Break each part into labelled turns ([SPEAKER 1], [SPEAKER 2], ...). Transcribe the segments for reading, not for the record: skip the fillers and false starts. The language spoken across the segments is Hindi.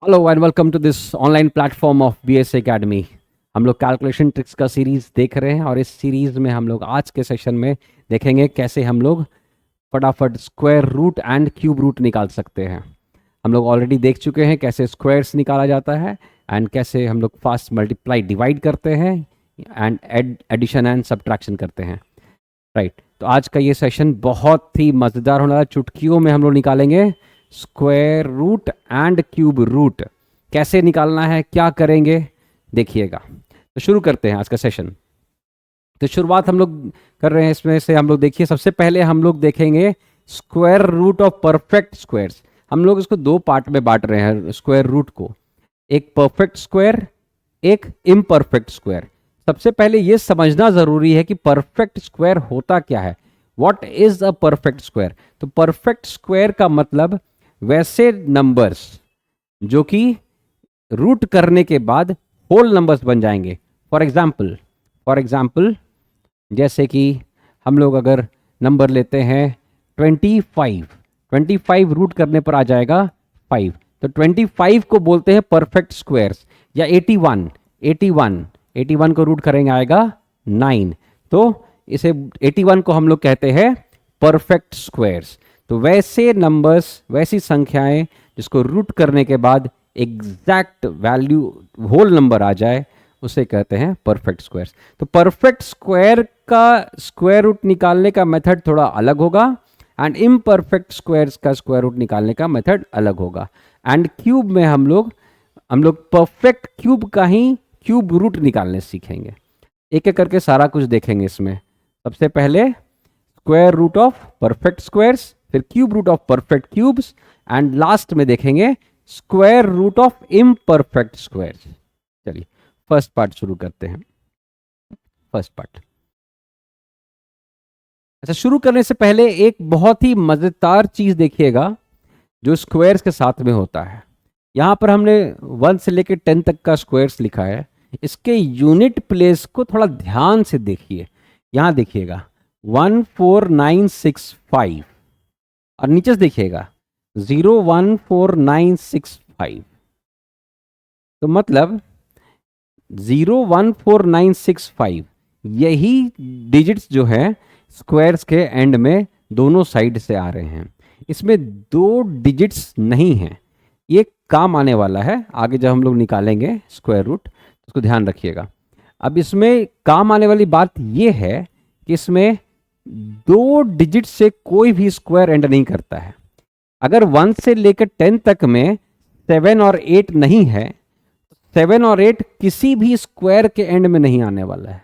[SPEAKER 1] Hello and welcome to this online platform of BS academy. हम लोग कैलकुलेशन ट्रिक्स का सीरीज देख रहे हैं और इस सीरीज में हम लोग आज के सेशन में देखेंगे कैसे हम लोग फटाफट square root and cube root निकाल सकते हैं। हम लोग ऑलरेडी देख चुके हैं कैसे स्क्वायर्स निकाला जाता है एंड कैसे हम लोग फास्ट मल्टीप्लाई डिवाइड करते हैं एंड एडिशन एंड सब्ट्रैक्शन करते हैं, राइट। तो आज का ये सेशन बहुत ही मज़ेदार होने वाला है। चुटकियों में हम लोग निकालेंगे square root and cube root. कैसे निकालना है, क्या करेंगे, देखिएगा। तो शुरू करते हैं आज का सेशन। तो शुरुआत हम लोग कर रहे हैं, इसमें से हम लोग देखिए सबसे पहले हम लोग देखेंगे square root of perfect squares. हम लोग इसको दो पार्ट में बांट रहे हैं स्क्वायर रूट को, एक परफेक्ट स्क्वायर, एक इम्परफेक्ट स्क्वायर। सबसे पहले ये समझना जरूरी है कि परफेक्ट स्क्वायर होता क्या है। What is a perfect square? तो परफेक्ट स्क्वायर का मतलब वैसे नंबर्स जो कि रूट करने के बाद होल नंबर्स बन जाएंगे। फॉर एग्जाम्पल जैसे कि हम लोग अगर नंबर लेते हैं 25 रूट करने पर आ जाएगा 5, तो 25 को बोलते हैं परफेक्ट स्क्वायर्स। या 81 को रूट करेंगे आएगा 9, तो इसे 81 को हम लोग कहते हैं परफेक्ट स्क्वायर्स। तो वैसे नंबर्स, वैसी संख्याएं जिसको रूट करने के बाद एग्जैक्ट वैल्यू होल नंबर आ जाए, उसे कहते हैं परफेक्ट स्क्वायर्स। तो परफेक्ट स्क्वायर का स्क्वायर रूट निकालने का मेथड थोड़ा अलग होगा एंड इम्परफेक्ट स्क्वायर्स का स्क्वायर रूट निकालने का मेथड अलग होगा। एंड क्यूब में हम लोग परफेक्ट क्यूब का ही क्यूब रूट निकालने सीखेंगे। एक एक करके सारा कुछ देखेंगे इसमें। सबसे पहले square root of perfect squares, फिर cube root of perfect cubes and last में देखेंगे square root of imperfect squares. चलिए फर्स्ट पार्ट शुरू करते हैं। फर्स्ट पार्ट, अच्छा, शुरू करने से पहले एक बहुत ही मजेदार चीज देखिएगा जो स्क्वायर्स के साथ में होता है। यहां पर हमने 1 से लेकर 10 तक का स्क्वायर्स लिखा है। इसके यूनिट प्लेस को थोड़ा ध्यान से देखिए। यहां देखिएगा 14965 और नीचे से देखिएगा 01495। तो मतलब 01495 यही डिजिट्स जो है स्क्वायर्स के एंड में दोनों साइड से आ रहे हैं। इसमें दो डिजिट्स नहीं हैं। ये काम आने वाला है आगे जब हम लोग निकालेंगे स्क्वायर रूट, उसको ध्यान रखिएगा। अब इसमें काम आने वाली बात यह है कि इसमें दो डिजिट से कोई भी स्क्वायर एंड नहीं करता है। अगर 1 से लेकर 10 तक में 7 और 8 नहीं है, 7 और 8 किसी भी स्क्वायर के एंड में नहीं आने वाला है।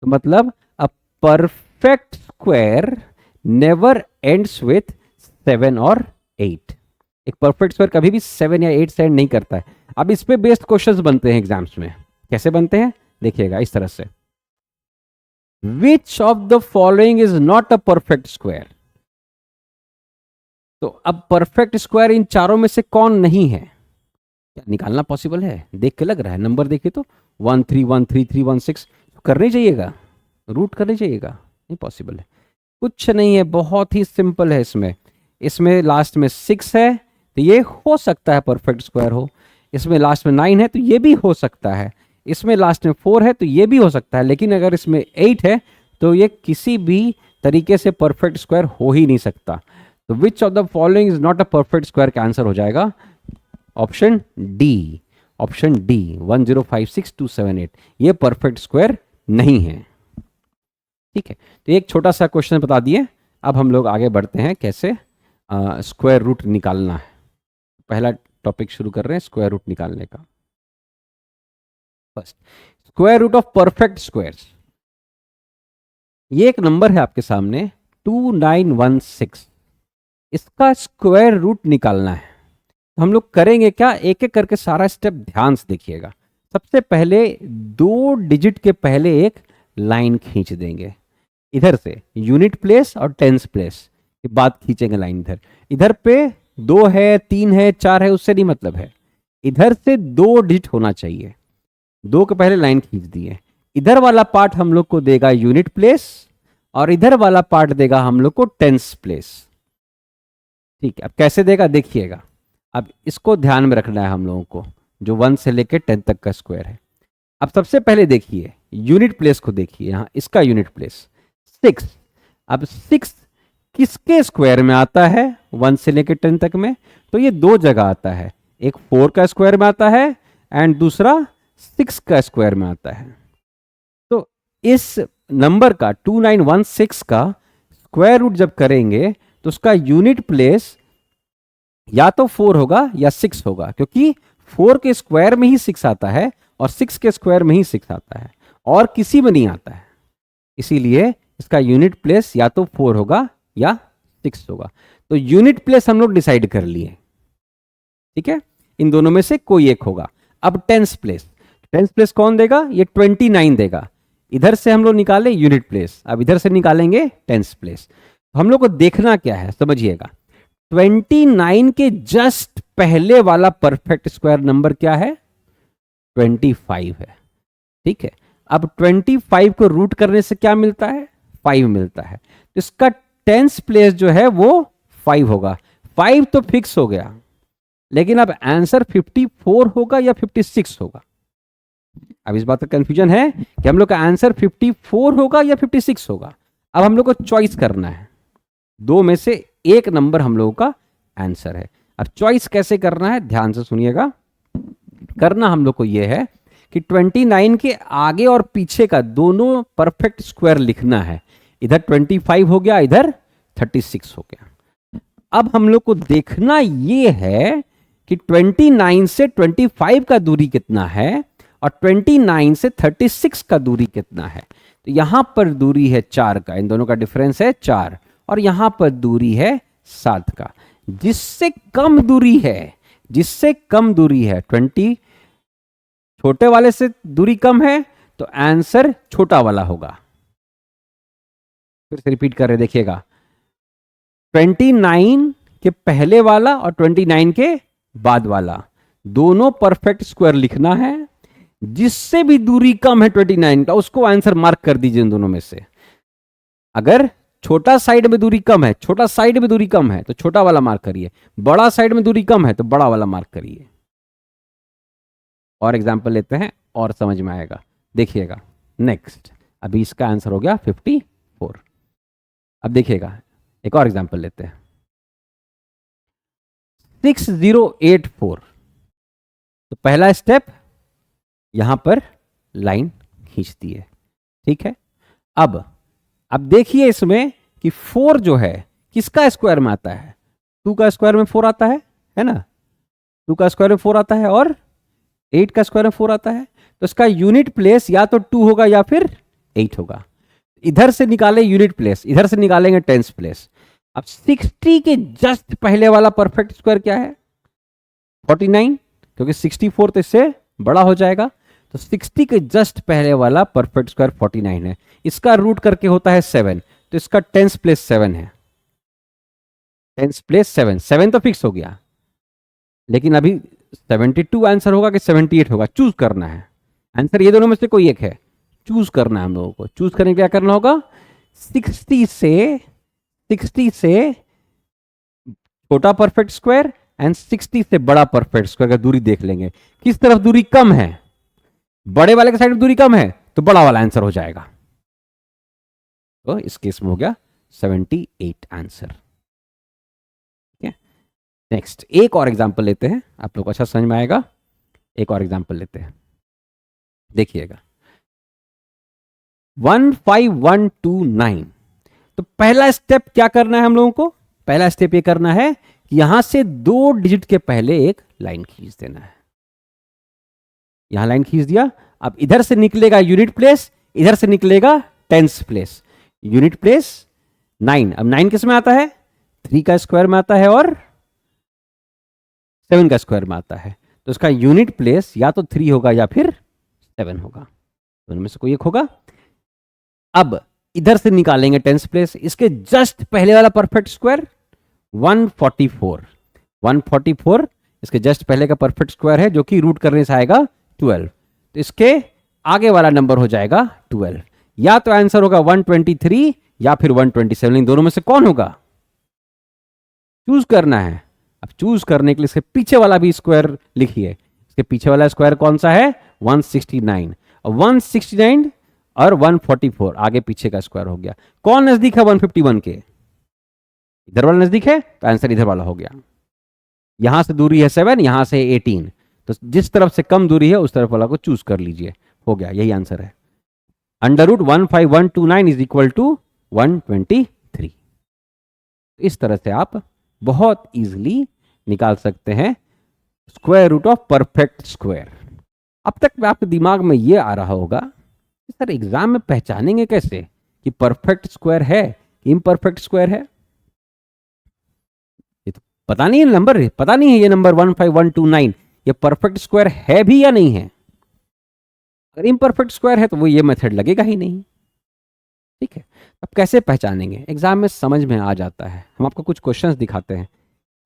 [SPEAKER 1] तो मतलब a perfect square never ends with 7 और 8। एक परफेक्ट स्क्वायर कभी भी 7 या 8 से एंड नहीं करता है। अब इस पे बेस्ड क्वेश्चंस बनते हैं एग्जाम्स में। कैसे बनते हैं देखिएगा इस तरह से, which of the following is not a perfect square. तो अब परफेक्ट स्क्वायर इन चारों में से कौन नहीं है? क्या निकालना पॉसिबल है? देख के लग रहा है, नंबर देखिए तो 1313316 करने जाइएगा, रूट करने जाइएगा, नहीं पॉसिबल है। कुछ नहीं है, बहुत ही सिंपल है। इसमें लास्ट में 6 है तो ये हो सकता है परफेक्ट स्क्वायर हो। इसमें लास्ट में 9 है तो ये भी हो सकता है। इसमें लास्ट में 4 है तो ये भी हो सकता है। लेकिन अगर इसमें 8 है तो ये किसी भी तरीके से परफेक्ट स्क्वायर हो ही नहीं सकता। तो which of the following is not a perfect square का आंसर हो जाएगा ऑप्शन डी। ऑप्शन डी 1056278 ये परफेक्ट स्क्वायर नहीं है। ठीक है, तो एक छोटा सा क्वेश्चन बता दिए। अब हम लोग आगे बढ़ते हैं कैसे स्क्वायर रूट निकालना है। पहला टॉपिक शुरू कर रहे हैं स्क्वायर रूट निकालने का। First, square root of perfect squares. ये एक नंबर है आपके सामने 2916, इसका स्क्वायर रूट निकालना है। हम लोग करेंगे क्या, एक एक करके सारा स्टेप ध्यान से देखिएगा। सबसे पहले दो डिजिट के पहले एक लाइन खींच देंगे इधर से, यूनिट प्लेस और टेंस प्लेस के बाद खींचेंगे लाइन इधर। इधर पे 2 है, 3 है, 4 है, उससे नहीं मतलब है। इधर से 2 डिजिट होना चाहिए। 2 के पहले लाइन खींच दिए। इधर वाला पार्ट हम लोग को देगा यूनिट प्लेस और इधर वाला पार्ट देगा हम लोग को टेंस प्लेस। ठीक है, अब कैसे देगा देखिएगा। अब इसको ध्यान में रखना है हम लोगों को, जो 1 से लेकर 10 तक का स्क्वायर है। अब सबसे पहले देखिए यूनिट प्लेस को, देखिए यहाँ इसका यूनिट प्लेस 6। अब 6 किसके स्क्वायर में आता है 1 से लेकर 10 तक में? तो ये दो जगह आता है, एक 4 का स्क्वायर में आता है एंड दूसरा 6 का स्क्वायर में आता है। तो इस नंबर का 2916 का स्क्वायर रूट जब करेंगे तो उसका यूनिट प्लेस या तो 4 होगा या 6 होगा, क्योंकि 4 के स्क्वायर में ही 6 आता है और 6 के स्क्वायर में ही 6 आता है और किसी में नहीं आता है। इसीलिए इसका यूनिट प्लेस या तो 4 होगा या 6 होगा। तो यूनिट प्लेस हम लोग डिसाइड कर लिए, ठीक है, इन दोनों में से कोई एक होगा। अब टेंस प्लेस, टेंस प्लेस कौन देगा? ये 29 देगा। इधर से हम लोग निकाले यूनिट प्लेस, अब इधर से निकालेंगे टेंस प्लेस। हम लोग को देखना क्या है, समझिएगा। 29 के जस्ट पहले वाला परफेक्ट स्क्वायर नंबर क्या है? 25 है, ठीक है। अब 25 को रूट करने से क्या मिलता है? 5 मिलता है। तो इसका टेंस प्लेस जो है वो 5 होगा। 5 तो फिक्स हो गया, लेकिन अब आंसर 54 होगा या 56 होगा? अब इस बात का कंफ्यूजन है कि हम लोग का आंसर 54 होगा या 56 होगा। अब हम लोग को चॉइस करना है, दो में से एक नंबर हम लोगों का आंसर है। अब चॉइस कैसे करना है, ध्यान से सुनिएगा। करना हम लोग को यह है कि 29 के आगे और पीछे का दोनों परफेक्ट स्क्वायर लिखना है। इधर 25 हो गया, इधर 36 हो गया। अब हम लोग को देखना यह है कि 29 से 25 का दूरी कितना है और 29 से 36 का दूरी कितना है। तो यहां पर दूरी है 4 का, इन दोनों का डिफरेंस है 4, और यहां पर दूरी है 7 का। जिससे कम दूरी है, जिससे कम दूरी है 20, छोटे वाले से दूरी कम है तो आंसर छोटा वाला होगा। फिर से रिपीट कर रहे, देखिएगा। 29 के पहले वाला और 29 के बाद वाला दोनों परफेक्ट स्क्वायर लिखना है। जिससे भी दूरी कम है 29 का, उसको आंसर मार्क कर दीजिए इन दोनों में से। अगर छोटा साइड में दूरी कम है, छोटा साइड में दूरी कम है तो छोटा वाला मार्क करिए, बड़ा साइड में दूरी कम है तो बड़ा वाला मार्क करिए। और एग्जांपल लेते हैं और समझ में आएगा, देखिएगा। नेक्स्ट, अभी इसका आंसर हो गया 54। अब देखिएगा एक और एग्जांपल लेते हैं, 6084। तो पहला स्टेप यहां पर लाइन खींच दी है, ठीक है। अब देखिए इसमें कि 4 जो है किसका स्क्वायर में आता है? 2 का स्क्वायर में 4 आता है ना? 2 का स्क्वायर में 4 आता है और 8 का स्क्वायर में 4 आता है। तो इसका यूनिट प्लेस या तो 2 होगा या फिर 8 होगा। इधर से निकाले यूनिट प्लेस, इधर से निकालेंगे टेंस प्लेस। अब 60 के जस्ट पहले वाला परफेक्ट स्क्वायर क्या है? 49, क्योंकि 64 तो इससे बड़ा हो जाएगा। तो 60 के जस्ट पहले वाला परफेक्ट स्क्वायर 49 है। इसका रूट करके होता है 7, तो इसका टेंस प्लेस 7 है। टेंस प्लेस 7 तो फिक्स हो गया, लेकिन अभी 72 आंसर होगा कि 78 होगा, चूज करना है। आंसर ये दोनों में से कोई एक है, चूज करना है हम लोगों को। चूज करने के लिए क्या करना होगा? 60 से छोटा परफेक्ट स्क्वायर एंड 60 से बड़ा परफेक्ट स्क्वायर का दूरी देख लेंगे। किस तरफ दूरी कम है? बड़े वाले के साइड में दूरी कम है तो बड़ा वाला आंसर हो जाएगा। तो इस केस में हो गया 78 आंसर, ठीक है। नेक्स्ट, एक और एग्जांपल लेते हैं, आप लोग को अच्छा समझ में आएगा। एक और एग्जांपल लेते हैं, देखिएगा। 15129। तो पहला स्टेप क्या करना है हम लोगों को? पहला स्टेप ये करना है कि यहां से 2 डिजिट के पहले एक लाइन खींच देना है। यहां लाइन खींच दिया। अब इधर से निकलेगा यूनिट प्लेस, इधर से निकलेगा टेंस प्लेस। Unit place 9। अब 9 किस में आता है? 3 का स्क्वायर में आता है और 7 का स्क्वायर में आता है। तो इसका यूनिट प्लेस या तो 3 होगा या फिर 7 होगा, दोनों में से कोई एक होगा। अब इधर से निकालेंगे टेंस प्लेस। इसके जस्ट पहले वाला परफेक्ट स्क्वायर 144। 144 इसके जस्ट पहले का परफेक्ट स्क्वायर है, जो कि रूट करने से आएगा 12। तो इसके आगे वाला नंबर हो जाएगा 12। या तो आंसर होगा 123 या फिर 127। इन दोनों में से कौन होगा? चूज करना है। अब चूज करने के लिए इसके पीछे वाला भी स्क्वायर लिखिए। इसके पीछे वाला स्क्वायर कौन सा है? 169। और 169 और 144 आगे पीछे का स्क्वायर हो गया। कौन नजदीक है 151 के? इधर वाला नजदीक है, तो आंसर इधर वाला हो गया। यहां से दूरी है 7, यहां से 18, तो जिस तरफ से कम दूरी है उस तरफ वाला को चूज कर लीजिए। हो गया, यही आंसर है। Under root 15129 is equal to 123। इस तरह से आप बहुत इजीली निकाल सकते हैं square root of perfect square. अब तक आपके दिमाग में यह आ रहा होगा कि सर एग्जाम में पहचानेंगे कैसे कि परफेक्ट स्क्वायर है कि इम्परफेक्ट स्क्वायर है? ये तो पता नहीं है, नंबर पता नहीं है, ये नंबर 15129 ये परफेक्ट स्क्वायर है भी या नहीं है। अगर इम्परफेक्ट स्क्वायर है तो वो ये मेथड लगेगा ही नहीं। ठीक है, अब कैसे पहचानेंगे? एग्जाम में समझ में आ जाता है। हम आपको कुछ क्वेश्चंस दिखाते हैं,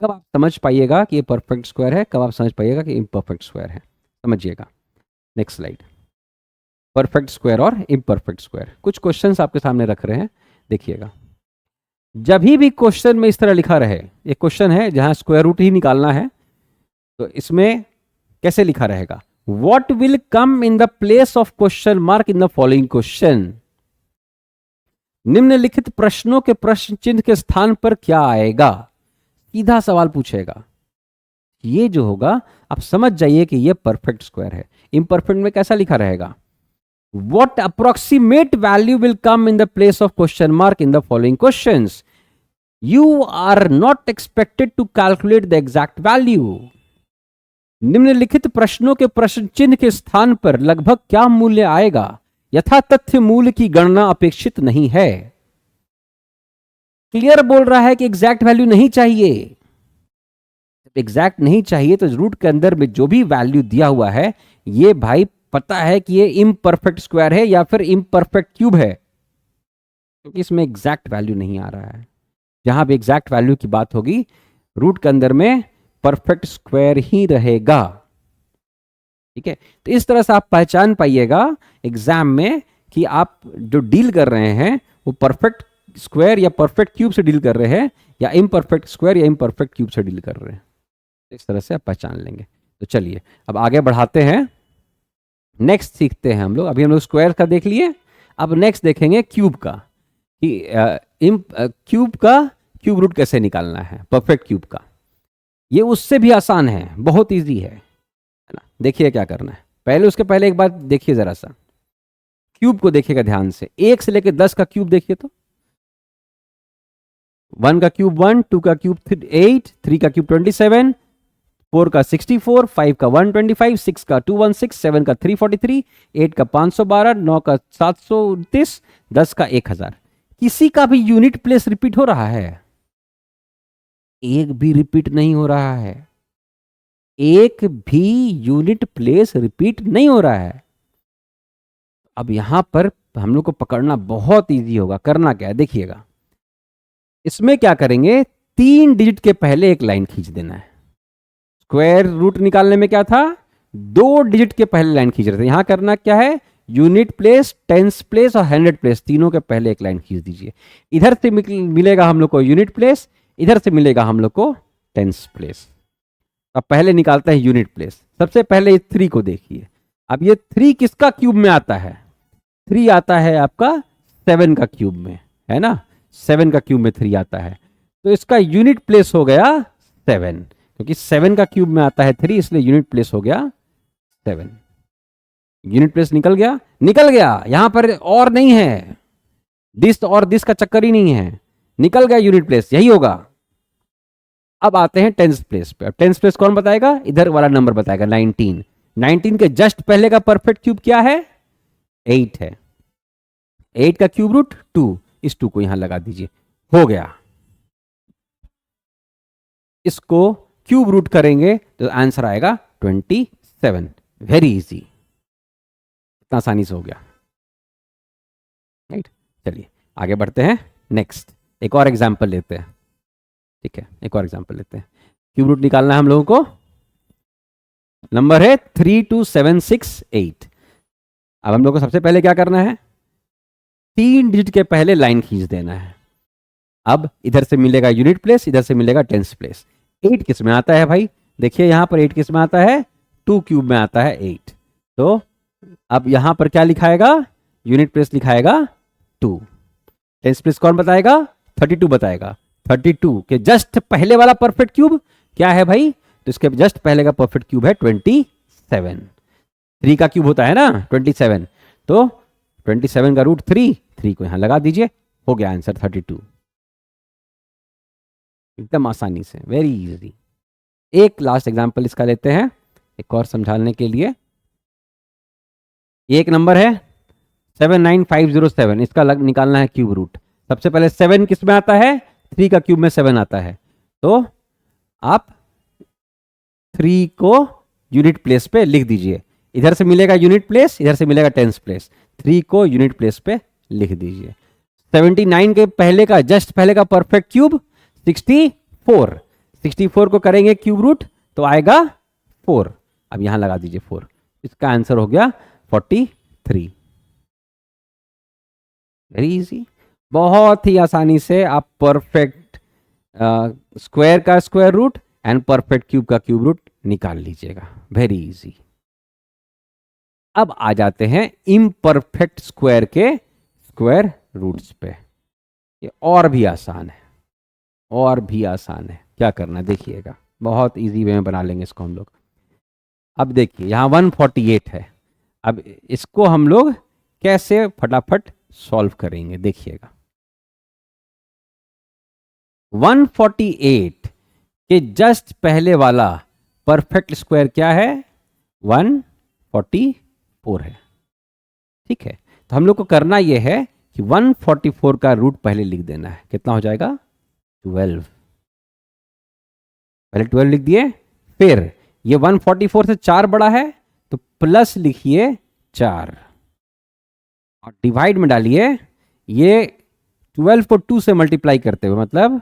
[SPEAKER 1] कब आप समझ पाइएगा कि ये परफेक्ट स्क्वायर है, कब आप समझ पाइएगा कि इम्परफेक्ट स्क्वायर है। समझिएगा। Next slide. परफेक्ट स्क्वायर और इम्परफेक्ट स्क्वायर, कुछ क्वेश्चंस आपके सामने रख रहे हैं, देखिएगा। जब भी क्वेश्चन में इस तरह लिखा रहे, एक क्वेश्चन है जहां स्क्वायर रूट ही निकालना है, तो इसमें कैसे लिखा रहेगा? What will come in the place of question mark in the following question? निम्नलिखित प्रश्नों के प्रश्न चिन्ह के स्थान पर क्या आएगा? सीधा सवाल पूछेगा। ये जो होगा आप समझ जाइए कि ये परफेक्ट स्क्वायर है। इम्परफेक्ट में कैसा लिखा रहेगा? What approximate value will come in the place of question mark in the following questions? You are not expected to calculate the exact value. निम्नलिखित प्रश्नों के प्रश्न चिन्ह के स्थान पर लगभग क्या मूल्य आएगा? यथा तथ्य मूल्य की गणना अपेक्षित नहीं है। क्लियर बोल रहा है कि एग्जैक्ट वैल्यू नहीं चाहिए। एग्जैक्ट नहीं चाहिए तो रूट के अंदर में जो भी वैल्यू दिया हुआ है, ये भाई पता है कि ये इम्परफेक्ट स्क्वायर है या फिर इम्परफेक्ट क्यूब है, क्योंकि इसमें एग्जैक्ट वैल्यू नहीं आ रहा है। जहां भी एग्जैक्ट वैल्यू की बात होगी, रूट के अंदर में परफेक्ट स्क्वायर ही रहेगा। ठीक है, तो इस तरह से आप पहचान पाइएगा एग्जाम में कि आप जो डील कर रहे हैं वो परफेक्ट स्क्वायर या परफेक्ट क्यूब से डील कर रहे हैं या इम्परफेक्ट स्क्वायर या इम्परफेक्ट क्यूब से डील कर रहे हैं। इस तरह से आप पहचान लेंगे। तो चलिए अब आगे बढ़ाते हैं, नेक्स्ट सीखते हैं हम लोग। अभी हम लोग स्क्वायर का देख लिए, अब नेक्स्ट देखेंगे क्यूब का, कि क्यूब का क्यूब रूट कैसे निकालना है, परफेक्ट क्यूब का। ये उससे भी आसान है, बहुत इजी है ना। देखिए क्या करना है, पहले उसके पहले एक बात देखिए जरा सा, क्यूब को देखिएगा ध्यान से। 1 से लेकर 10 का क्यूब देखिए तो 1 का क्यूब 1, 2 का क्यूब 8, 3 का क्यूब 27, 4 का 64, 5 का 125, 6 का 216, 7 का 343, 8 का 512, 9 का 729, 10 का 1000। किसी का भी यूनिट प्लेस रिपीट हो रहा है? एक भी रिपीट नहीं हो रहा है। एक भी यूनिट प्लेस रिपीट नहीं हो रहा है। अब यहां पर हम लोग को पकड़ना बहुत इजी होगा। करना क्या है देखिएगा, इसमें क्या करेंगे, 3 डिजिट के पहले एक लाइन खींच देना है। स्क्वायर रूट निकालने में क्या था, 2 डिजिट के पहले लाइन खींच रहे थे। यहां करना क्या है, यूनिट प्लेस, टेंस प्लेस और हंड्रेड प्लेस, तीनों के पहले एक लाइन खींच दीजिए। इधर से मिलेगा हम लोग को यूनिट प्लेस, इधर से मिलेगा हम लोग को टेंस प्लेस। अब पहले निकालते हैं यूनिट प्लेस। सबसे पहले 3 को देखिए। अब ये 3 किसका क्यूब में आता है? 3 आता है आपका 7 का क्यूब में, है ना। 7 का क्यूब में 3 आता है, तो इसका यूनिट प्लेस हो गया 7, क्योंकि 7 का क्यूब में आता है 3, इसलिए यूनिट प्लेस हो गया 7। यूनिट प्लेस निकल गया, निकल गया। यहां पर और नहीं है, दिस और दिस का चक्कर ही नहीं है, निकल गया यूनिट प्लेस, यही होगा। अब आते हैं टेंस प्लेस पे। टेंस प्लेस कौन बताएगा? इधर वाला नंबर बताएगा, 19। 19 के जस्ट पहले का परफेक्ट क्यूब क्या है? 8 है। 8 का क्यूब रूट 2, इस 2 को यहां लगा दीजिए, हो गया। इसको क्यूब रूट करेंगे तो आंसर आएगा 27। वेरी इजी, इतना आसानी से हो गया। राइट, चलिए आगे बढ़ते हैं। नेक्स्ट एक और एग्जांपल लेते हैं। ठीक है, एक और एग्जांपल लेते हैं। क्यूब रूट निकालना है हम लोगों को। नंबर है 32768। अब हम लोग को सबसे पहले क्या करना है, 3 डिजिट के पहले लाइन खींच देना है। अब इधर से मिलेगा यूनिट प्लेस, इधर से मिलेगा टेंस प्लेस। 8 किस में आता है भाई? देखिए यहाँ पर 8 किस में आता है? 2 क्यूब में आता है 8। तो अब यहाँ पर क्या लिखाएगा? यूनिट प्लेस लिखाएगा 2। टेंस प्लेस कौन बताएगा? 32 बताएगा। 32 के जस्ट पहले वाला परफेक्ट क्यूब क्या है भाई? तो इसके जस्ट पहले का परफेक्ट क्यूब है 27। 3 का क्यूब होता है ना 27, तो 27 का रूट 3 को यहां लगा दीजिए, हो गया आंसर 32। एकदम आसानी से, वेरी इजी। एक लास्ट एग्जांपल इसका लेते हैं एक और समझाने के लिए। एक नंबर है 79507, इसका निकालना है क्यूब रूट। सबसे पहले 7 किस में आता है? 3 का क्यूब में 7 आता है। तो आप 3 को यूनिट प्लेस पे लिख दीजिए। इधर से मिलेगा यूनिट प्लेस, इधर से मिलेगा टेंस प्लेस। 3 को यूनिट प्लेस पे लिख दीजिए। 79 के पहले का जस्ट पहले का परफेक्ट क्यूब 64। 64 को करेंगे क्यूब रूट तो आएगा 4। अब यहां लगा दीजिए 4। इसका आंसर हो गया 43। वेरी इजी, बहुत ही आसानी से आप परफेक्ट स्क्वायर का square root and perfect cube का क्यूब रूट निकाल लीजिएगा। Very easy. अब आ जाते हैं इम्परफेक्ट स्क्वायर के स्क्वायर रूट्स पे। ये और भी आसान है, और भी आसान है। क्या करना है देखिएगा, बहुत इजी वे में बना लेंगे इसको हम लोग। अब देखिए यहाँ 148 है। अब इसको हम लोग कैसे फटाफट सॉल्व करेंगे देखिएगा। 148 के जस्ट पहले वाला परफेक्ट स्क्वायर क्या है? 144 है। ठीक है, तो हम लोग को करना यह है कि 144 का रूट पहले लिख देना है। कितना हो जाएगा? 12। पहले 12 लिख दिए, फिर ये 144 से 4 बड़ा है तो प्लस लिखिए 4 और डिवाइड में डालिए। ये 12 को 2 से मल्टीप्लाई करते हुए मतलब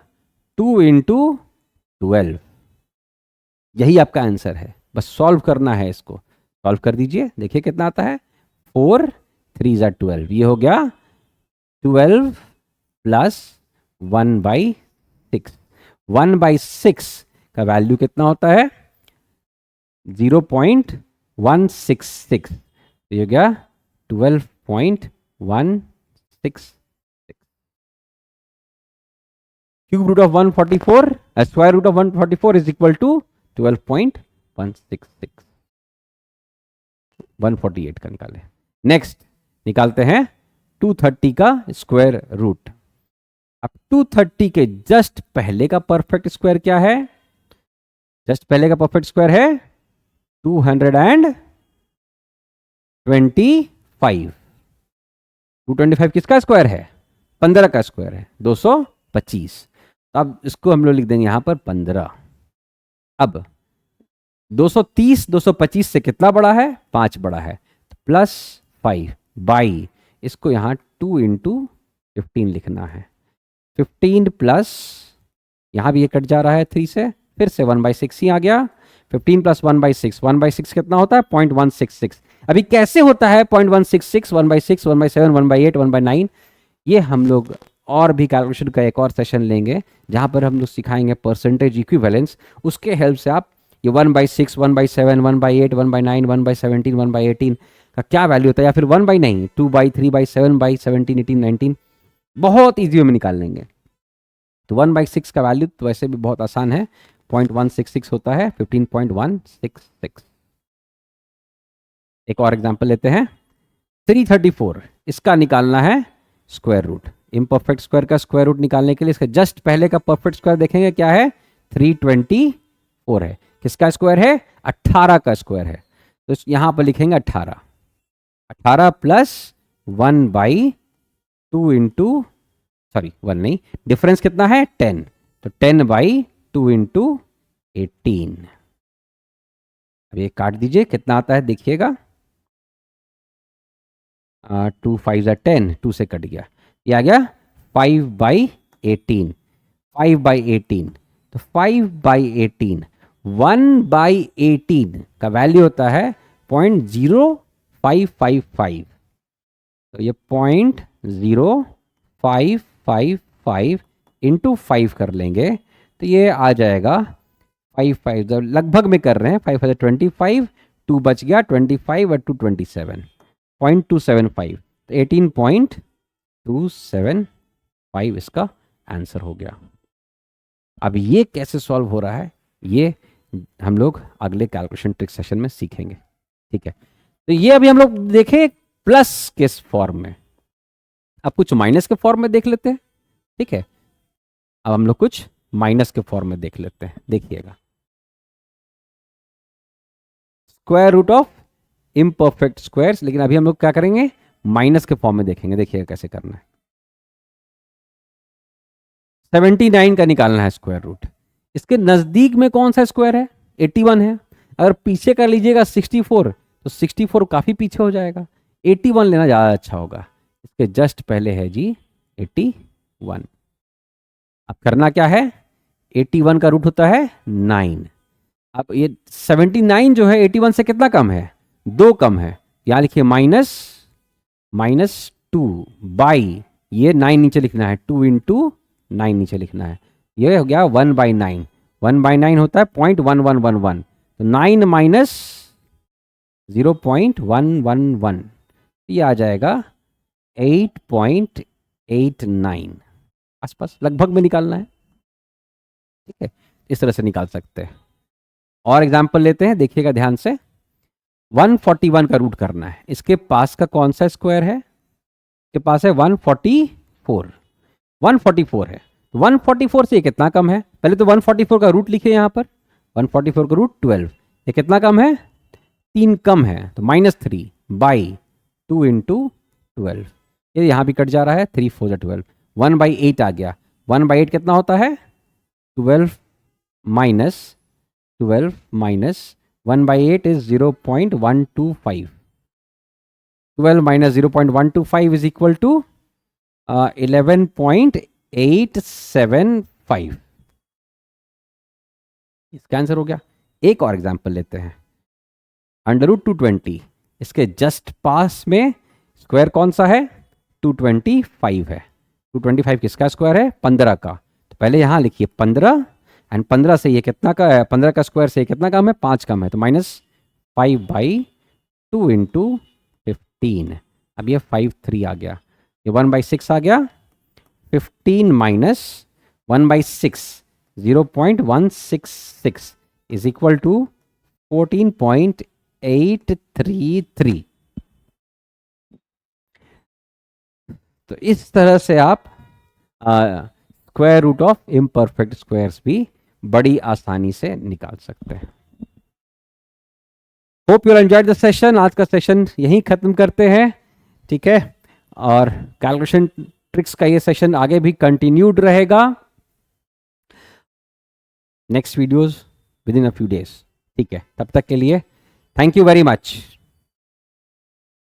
[SPEAKER 1] 2 इंटू 12, यही आपका आंसर है। बस सॉल्व करना है, इसको सॉल्व कर दीजिए। देखिए कितना आता है, 4 3 ज़ा 12। ये हो गया 12 प्लस 1/6। 1/6 का वैल्यू कितना होता है? 0.166। तो ये हो गया 12.166। Cube root of 144 square root of 144 is equal to 12.166। 148 का निकाले। नेक्स्ट निकालते हैं 230 का स्क्वायर रूट। अब 230 के जस्ट पहले का परफेक्ट स्क्वायर क्या है? जस्ट पहले का परफेक्ट स्क्वायर है 225। 225 किसका स्क्वायर है? 15 का स्क्वायर है, 225। अब इसको हम लोग लिख देंगे यहां पर 15। अब 230 225 से कितना बड़ा है? 5 बड़ा है, तो प्लस 5 बाई, इसको यहां 2 इंटू 15 लिखना है। 15 प्लस, यहां भी ये कट जा रहा है 3 से, फिर से 1/6 ही आ गया। 15 प्लस 1/6, 1/6 कितना होता है? 0.166। अभी कैसे होता है 0.166, 1/6, 1/7, 1/8, 1/9? ये हम लोग और भी कैलकुलेशन का एक और सेशन लेंगे जहां पर हम लोग सिखाएंगे परसेंटेज इक्विवेलेंस। उसके हेल्प से आप ये 1/6, 1/7, 1/8, 1/9, 1/17, 1/18 का क्या वैल्यू होता है, या फिर 1/9, 2/3, 7/17, 18, 19 बहुत ईजी में निकाल लेंगे। तो 1/6 का वैल्यू तो वैसे भी बहुत आसान है, 0.166 होता है 15.166। एक और एग्जांपल लेते हैं 334। इसका निकालना है स्क्वायर रूट। इम्परफेक्ट स्क्वायर का स्क्वायर रूट निकालने के लिए इसका जस्ट पहले का परफेक्ट स्क्वायर देखेंगे क्या है? 324 है। किसका स्क्वायर है? 18 का स्क्वायर है, तो यहां पर लिखेंगे 18। 18 प्लस 1/2 इंटू, सॉरी 1 नहीं, डिफरेंस कितना है? 10, तो 10/2 इंटू 18। अब ये काट दीजिए, कितना आता है देखिएगा। 2 5 10, 2 से कट गया, ये आ गया 5/18। 5/18, तो 5/18, 1/18 का वैल्यू होता है 0.0555। तो ये 0.0555 इंटू 5 कर लेंगे तो ये आ जाएगा 5 5 जब लगभग में कर रहे हैं, 5 5 25, 2 बच गया 25 और 2 27, 0.275, 18.275 इसका आंसर हो गया। अब ये कैसे सॉल्व हो रहा है ये हम लोग अगले कैलकुलेशन ट्रिक सेशन में सीखेंगे, ठीक है। तो ये अभी हम लोग देखें प्लस के फॉर्म में, अब कुछ माइनस के फॉर्म में देख लेते हैं, ठीक है। अब हम लोग कुछ माइनस के फॉर्म में देख लेते हैं, देखिएगा। Square root of imperfect squares, लेकिन अभी हम लोग क्या करेंगे, माइनस के फॉर्म में देखेंगे, देखिएगा कैसे करना है। 79 का निकालना है स्क्वायर रूट, इसके नजदीक में कौन सा स्क्वायर है, 81 है। अगर पीछे कर लीजिएगा 64, तो 64 काफी पीछे हो जाएगा, 81 लेना ज्यादा अच्छा होगा। इसके जस्ट पहले है जी 81। अब करना क्या है, 81 का रूट होता है 9। अब ये 79 जो है 81 से कितना कम है, 2 कम है, यहां लिखिए -2 बाई, ये 9 नीचे लिखना है, 2 इंटू 9 नीचे लिखना है, ये हो गया 1/9। 1/9 होता है 0.1111, तो 9 माइनस 0.111, ये आ जाएगा 8.89, आसपास लगभग में निकालना है, ठीक है। इस तरह से निकाल सकते हैं। और एग्जाम्पल लेते हैं, देखिएगा ध्यान से। 141 का रूट करना है, इसके पास का कौन सा स्क्वायर है, इसके पास है 144, 144 है, 144 से ये कितना कम है, पहले तो 144 का रूट लिखिए यहाँ पर, 144 का रूट 12, ये कितना कम है, 3 कम है, तो -3 बाई 2 इंटू 12, ये यहाँ भी कट जा रहा है, 3 4 12, 1/8 आ गया। 1/8 कितना होता है, 12 minus 1/8 is 0.125, 12 minus 0.125 is equal to 11.875, इसका आंसर हो गया। एक और एग्जांपल लेते हैं, √220, इसके जस्ट पास में स्क्वायर कौन सा है, 225 है। 225 किसका स्क्वायर है, 15 का, तो पहले यहां लिखिए 15, एंड 15 से ये कितना का है, 15 का स्क्वायर से ये कितना कम है, 5 कम है, तो -5/2 इंटू 15, अब ये 53 आ गया, ये 1/6 आ गया, 15 माइनस 1/6, 0.166 इज इक्वल टू 14.833। तो इस तरह से आप square root of imperfect squares भी बड़ी आसानी से निकाल सकते हैं। Hope you enjoyed the session. आज का सेशन यहीं खत्म करते हैं, ठीक है, और कैलकुलेशन ट्रिक्स का ये सेशन आगे भी कंटिन्यूड रहेगा, next videos with in a few days, ठीक है। तब तक के लिए थैंक यू वेरी मच।